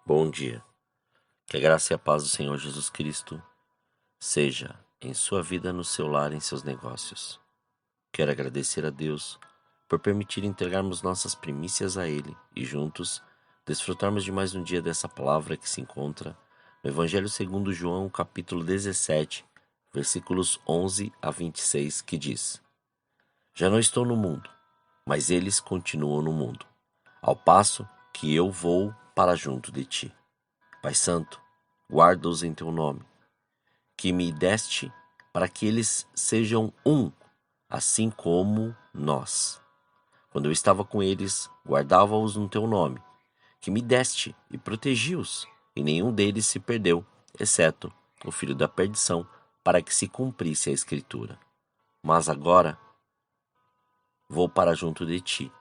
Bom dia. Que a graça e a paz do Senhor Jesus Cristo seja em sua vida, no seu lar, em seus negócios. Quero agradecer a Deus por permitir entregarmos nossas primícias a Ele e juntos desfrutarmos de mais um dia dessa palavra que se encontra no Evangelho segundo João, capítulo 17, versículos 11 a 26, que diz: Já não estou no mundo, mas eles continuam no mundo, ao passo que eu vou para junto de ti. Pai Santo, guarda-os em teu nome, que me deste, para que eles sejam um, assim como nós. Quando eu estava com eles, guardava-os no teu nome, que me deste, e protegi-os, e nenhum deles se perdeu, exceto o filho da perdição, para que se cumprisse a Escritura. Mas agora vou para junto de ti,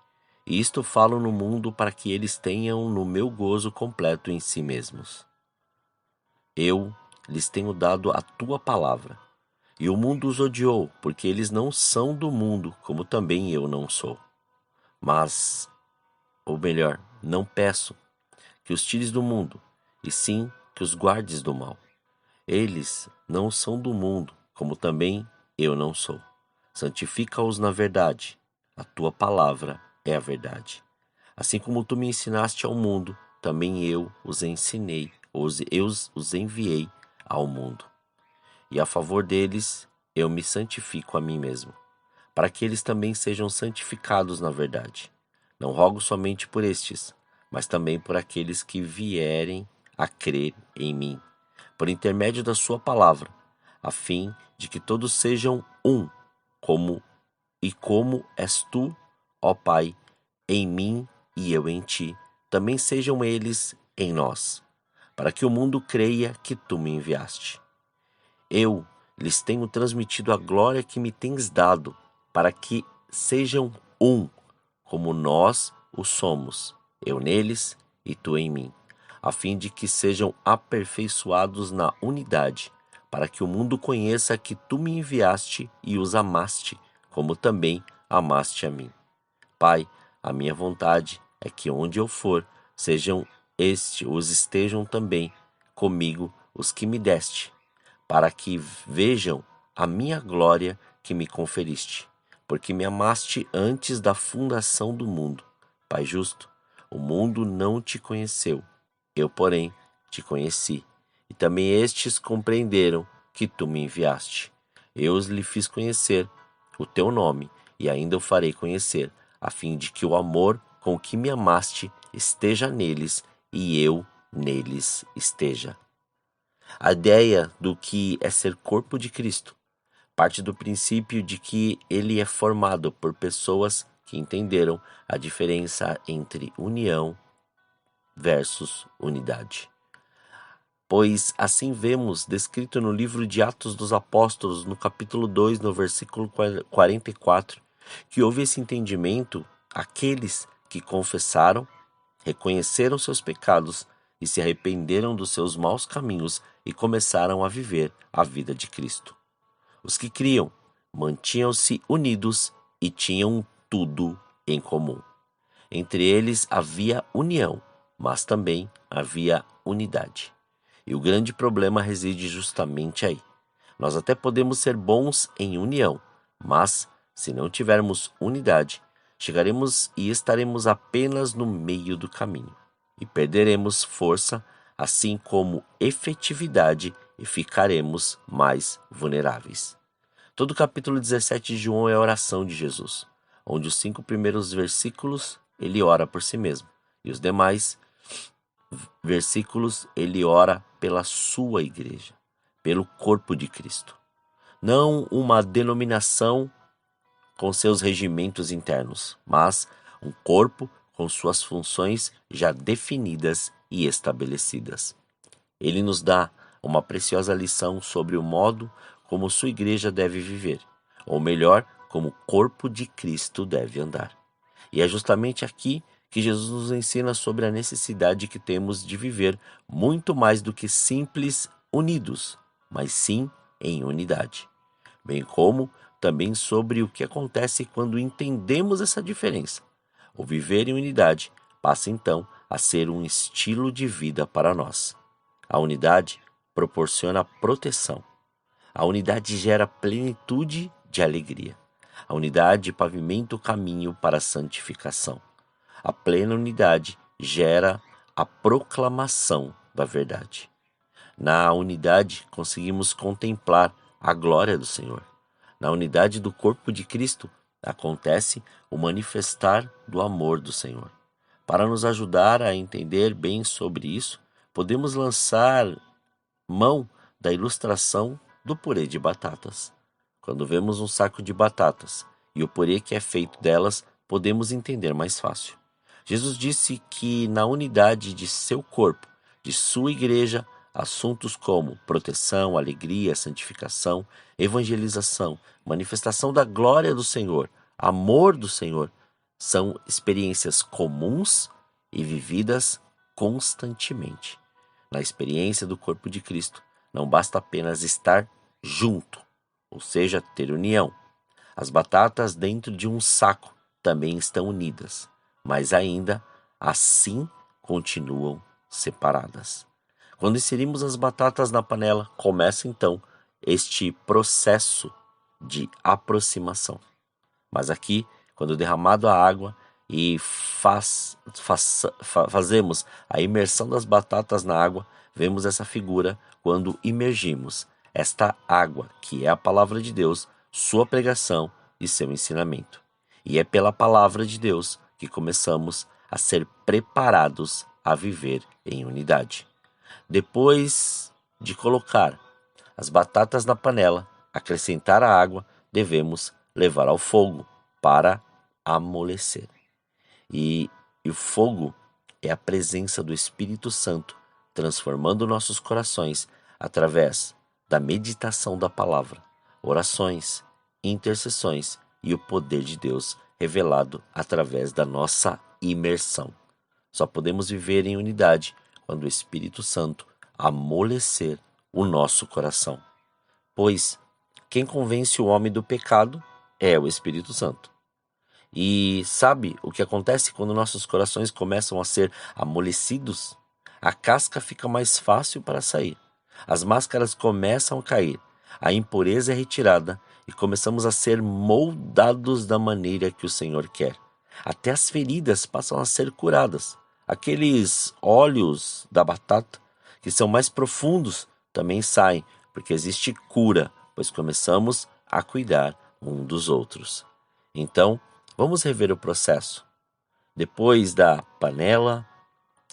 e isto falo no mundo para que eles tenham no meu gozo completo em si mesmos. Eu lhes tenho dado a tua palavra, e o mundo os odiou, porque eles não são do mundo, como também eu não sou. Mas, ou melhor, não peço que os tires do mundo, e sim que os guardes do mal. Eles não são do mundo, como também eu não sou. Santifica-os na verdade. A tua palavra é a verdade. Assim como tu me ensinaste ao mundo, também eu os ensinei, eu os enviei ao mundo. E a favor deles eu me santifico a mim mesmo, para que eles também sejam santificados na verdade. Não rogo somente por estes, mas também por aqueles que vierem a crer em mim, por intermédio da sua palavra, a fim de que todos sejam um, como és tu, ó Pai, em mim e eu em ti, também sejam eles em nós, para que o mundo creia que tu me enviaste. Eu lhes tenho transmitido a glória que me tens dado, para que sejam um, como nós o somos, eu neles e tu em mim, a fim de que sejam aperfeiçoados na unidade, para que o mundo conheça que tu me enviaste e os amaste, como também amaste a mim. Pai, a minha vontade é que onde eu for, os estejam também comigo os que me deste, para que vejam a minha glória que me conferiste, porque me amaste antes da fundação do mundo. Pai justo, o mundo não te conheceu, eu, porém, te conheci, e também estes compreenderam que tu me enviaste. Eu os lhe fiz conhecer o teu nome, e ainda o farei conhecer, a fim de que o amor com que me amaste esteja neles e eu neles esteja. A ideia do que é ser corpo de Cristo parte do princípio de que ele é formado por pessoas que entenderam a diferença entre união versus unidade. Pois assim vemos descrito no livro de Atos dos Apóstolos, no capítulo 2, no versículo 44, que houve esse entendimento aqueles que confessaram, reconheceram seus pecados e se arrependeram dos seus maus caminhos e começaram a viver a vida de Cristo. Os que criam mantinham-se unidos e tinham tudo em comum. Entre eles havia união, mas também havia unidade. E o grande problema reside justamente aí. Nós até podemos ser bons em união, mas se não tivermos unidade, chegaremos e estaremos apenas no meio do caminho e perderemos força, assim como efetividade, e ficaremos mais vulneráveis. Todo o capítulo 17 de João é a oração de Jesus, onde os 5 primeiros versículos ele ora por si mesmo, e os demais versículos ele ora pela sua igreja, pelo corpo de Cristo. Não uma denominação com seus regimentos internos, mas um corpo com suas funções já definidas e estabelecidas. Ele nos dá uma preciosa lição sobre o modo como sua igreja deve viver, ou melhor, como o corpo de Cristo deve andar. E é justamente aqui que Jesus nos ensina sobre a necessidade que temos de viver muito mais do que simples unidos, mas sim em unidade. Bem como também sobre o que acontece quando entendemos essa diferença. O viver em unidade passa então a ser um estilo de vida para nós. A unidade proporciona proteção. A unidade gera plenitude de alegria. A unidade pavimenta o caminho para a santificação. A plena unidade gera a proclamação da verdade. Na unidade conseguimos contemplar a glória do Senhor. Na unidade do corpo de Cristo acontece o manifestar do amor do Senhor. Para nos ajudar a entender bem sobre isso, podemos lançar mão da ilustração do purê de batatas. Quando vemos um saco de batatas e o purê que é feito delas, podemos entender mais fácil. Jesus disse que na unidade de seu corpo, de sua igreja, assuntos como proteção, alegria, santificação, evangelização, manifestação da glória do Senhor, amor do Senhor, são experiências comuns e vividas constantemente. Na experiência do corpo de Cristo, não basta apenas estar junto, ou seja, ter união. As batatas dentro de um saco também estão unidas, mas ainda assim continuam separadas. Quando inserimos as batatas na panela, começa então este processo de aproximação. Mas aqui, quando derramado a água e fazemos a imersão das batatas na água, vemos essa figura quando imergimos esta água, que é a palavra de Deus, sua pregação e seu ensinamento. E é pela palavra de Deus que começamos a ser preparados a viver em unidade. Depois de colocar as batatas na panela, acrescentar a água, devemos levar ao fogo para amolecer. E o fogo é a presença do Espírito Santo transformando nossos corações através da meditação da palavra, orações, intercessões e o poder de Deus revelado através da nossa imersão. Só podemos viver em unidade quando o Espírito Santo amolecer o nosso coração. Pois quem convence o homem do pecado é o Espírito Santo. E sabe o que acontece quando nossos corações começam a ser amolecidos? A casca fica mais fácil para sair. As máscaras começam a cair. A impureza é retirada e começamos a ser moldados da maneira que o Senhor quer. Até as feridas passam a ser curadas. Aqueles olhos da batata, que são mais profundos, também saem, porque existe cura, pois começamos a cuidar um dos outros. Então, vamos rever o processo. Depois da panela,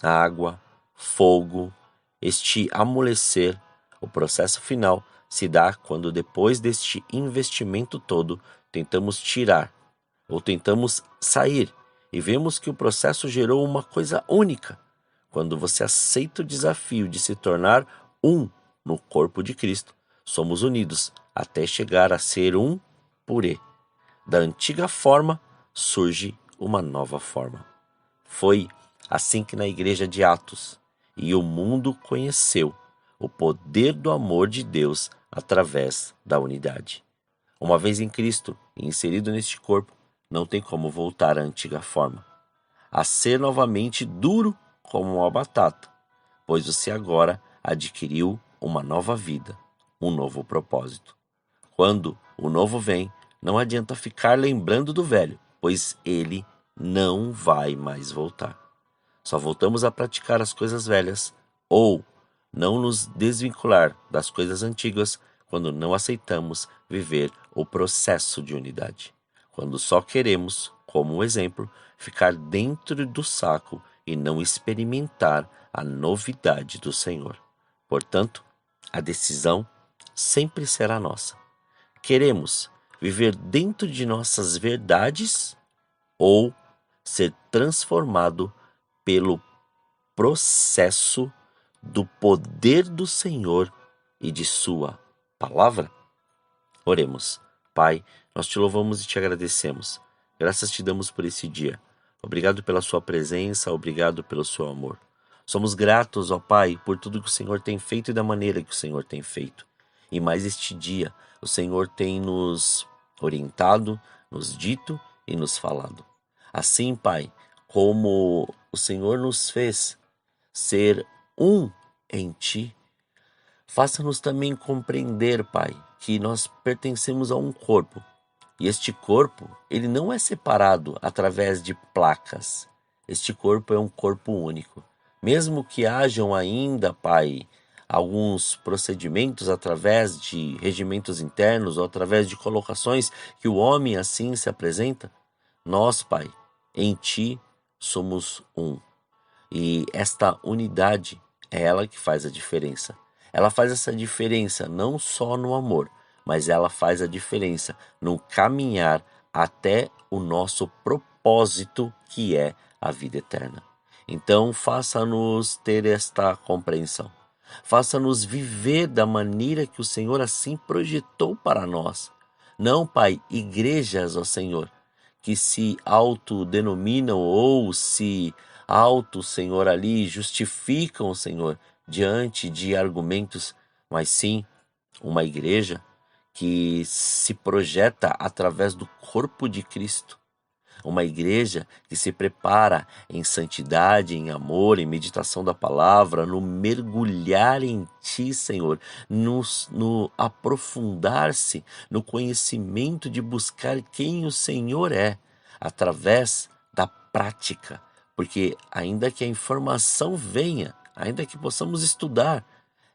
água, fogo, este amolecer, o processo final se dá quando depois deste investimento todo, tentamos tirar ou tentamos sair e vemos que o processo gerou uma coisa única. Quando você aceita o desafio de se tornar um no corpo de Cristo, somos unidos até chegar a ser um purê. Da antiga forma surge uma nova forma. Foi assim que na igreja de Atos e o mundo conheceu o poder do amor de Deus através da unidade. Uma vez em Cristo e inserido neste corpo, não tem como voltar à antiga forma, a ser novamente duro como uma batata, pois você agora adquiriu uma nova vida, um novo propósito. Quando o novo vem, não adianta ficar lembrando do velho, pois ele não vai mais voltar. Só voltamos a praticar as coisas velhas ou não nos desvincular das coisas antigas quando não aceitamos viver o processo de unidade. Quando só queremos, como exemplo, ficar dentro do saco e não experimentar a novidade do Senhor. Portanto, a decisão sempre será nossa. Queremos viver dentro de nossas verdades ou ser transformado pelo processo do poder do Senhor e de sua palavra? Oremos. Pai, nós te louvamos e te agradecemos. Graças te damos por esse dia. Obrigado pela sua presença, obrigado pelo seu amor. Somos gratos, ó Pai, por tudo que o Senhor tem feito e da maneira que o Senhor tem feito. E mais este dia, o Senhor tem nos orientado, nos dito e nos falado. Assim, Pai, como o Senhor nos fez ser um em Ti, faça-nos também compreender, Pai, que nós pertencemos a um corpo. E este corpo, ele não é separado através de placas. Este corpo é um corpo único. Mesmo que hajam ainda, Pai, alguns procedimentos através de regimentos internos ou através de colocações que o homem assim se apresenta, nós, Pai, em Ti somos um. E esta unidade é ela que faz a diferença. Ela faz essa diferença não só no amor, mas ela faz a diferença no caminhar até o nosso propósito, que é a vida eterna. Então, faça-nos ter esta compreensão. Faça-nos viver da maneira que o Senhor assim projetou para nós. Não, Pai, igrejas, ó Senhor, que se autodenominam ou se Senhor, ali justificam, Senhor, diante de argumentos, mas sim uma igreja que se projeta através do corpo de Cristo. Uma igreja que se prepara em santidade, em amor, em meditação da palavra, no mergulhar em Ti, Senhor, no aprofundar-se no conhecimento de buscar quem o Senhor é, através da prática. Porque ainda que a informação venha, ainda que possamos estudar,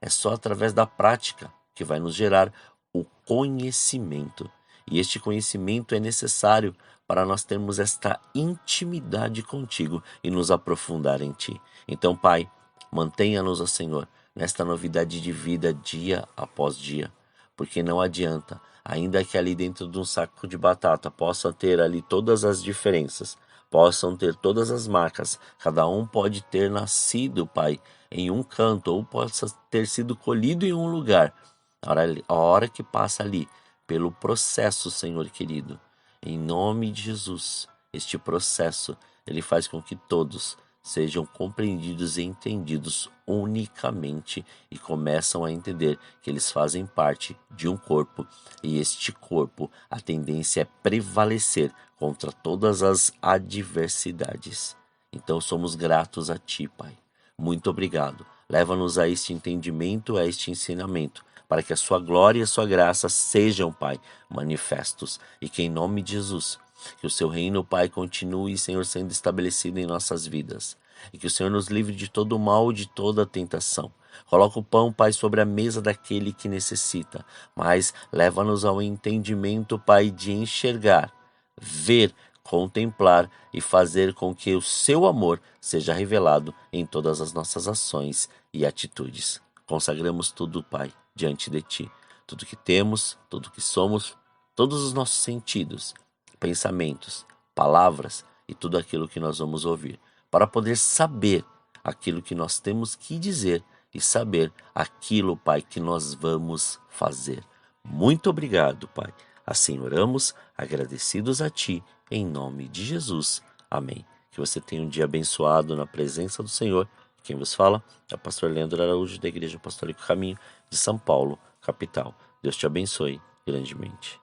é só através da prática que vai nos gerar o conhecimento. E este conhecimento é necessário para nós termos esta intimidade contigo e nos aprofundar em Ti. Então, Pai, mantenha-nos, ó Senhor, nesta novidade de vida dia após dia, porque não adianta, ainda que ali dentro de um saco de batata possa ter ali todas as diferenças, possam ter todas as marcas, cada um pode ter nascido, Pai, em um canto, ou possa ter sido colhido em um lugar, a hora que passa ali, pelo processo, Senhor querido, em nome de Jesus, este processo, ele faz com que todos sejam compreendidos e entendidos unicamente e começam a entender que eles fazem parte de um corpo e este corpo, a tendência é prevalecer contra todas as adversidades. Então somos gratos a Ti, Pai. Muito obrigado. Leva-nos a este entendimento, a este ensinamento, para que a sua glória e a sua graça sejam, Pai, manifestos. E que em nome de Jesus, que o seu reino, Pai, continue, Senhor, sendo estabelecido em nossas vidas. E que o Senhor nos livre de todo o mal e de toda a tentação. Coloca o pão, Pai, sobre a mesa daquele que necessita. Mas leva-nos ao entendimento, Pai, de enxergar, ver, contemplar e fazer com que o seu amor seja revelado em todas as nossas ações e atitudes. Consagramos tudo, Pai, diante de Ti. Tudo que temos, tudo que somos, todos os nossos sentidos, pensamentos, palavras e tudo aquilo que nós vamos ouvir, para poder saber aquilo que nós temos que dizer e saber aquilo, Pai, que nós vamos fazer. Muito obrigado, Pai. Assim oramos, agradecidos a Ti, em nome de Jesus. Amém. Que você tenha um dia abençoado na presença do Senhor. Quem vos fala é o pastor Leandro Araújo, da Igreja Apostólica Caminho de São Paulo, capital. Deus te abençoe grandemente.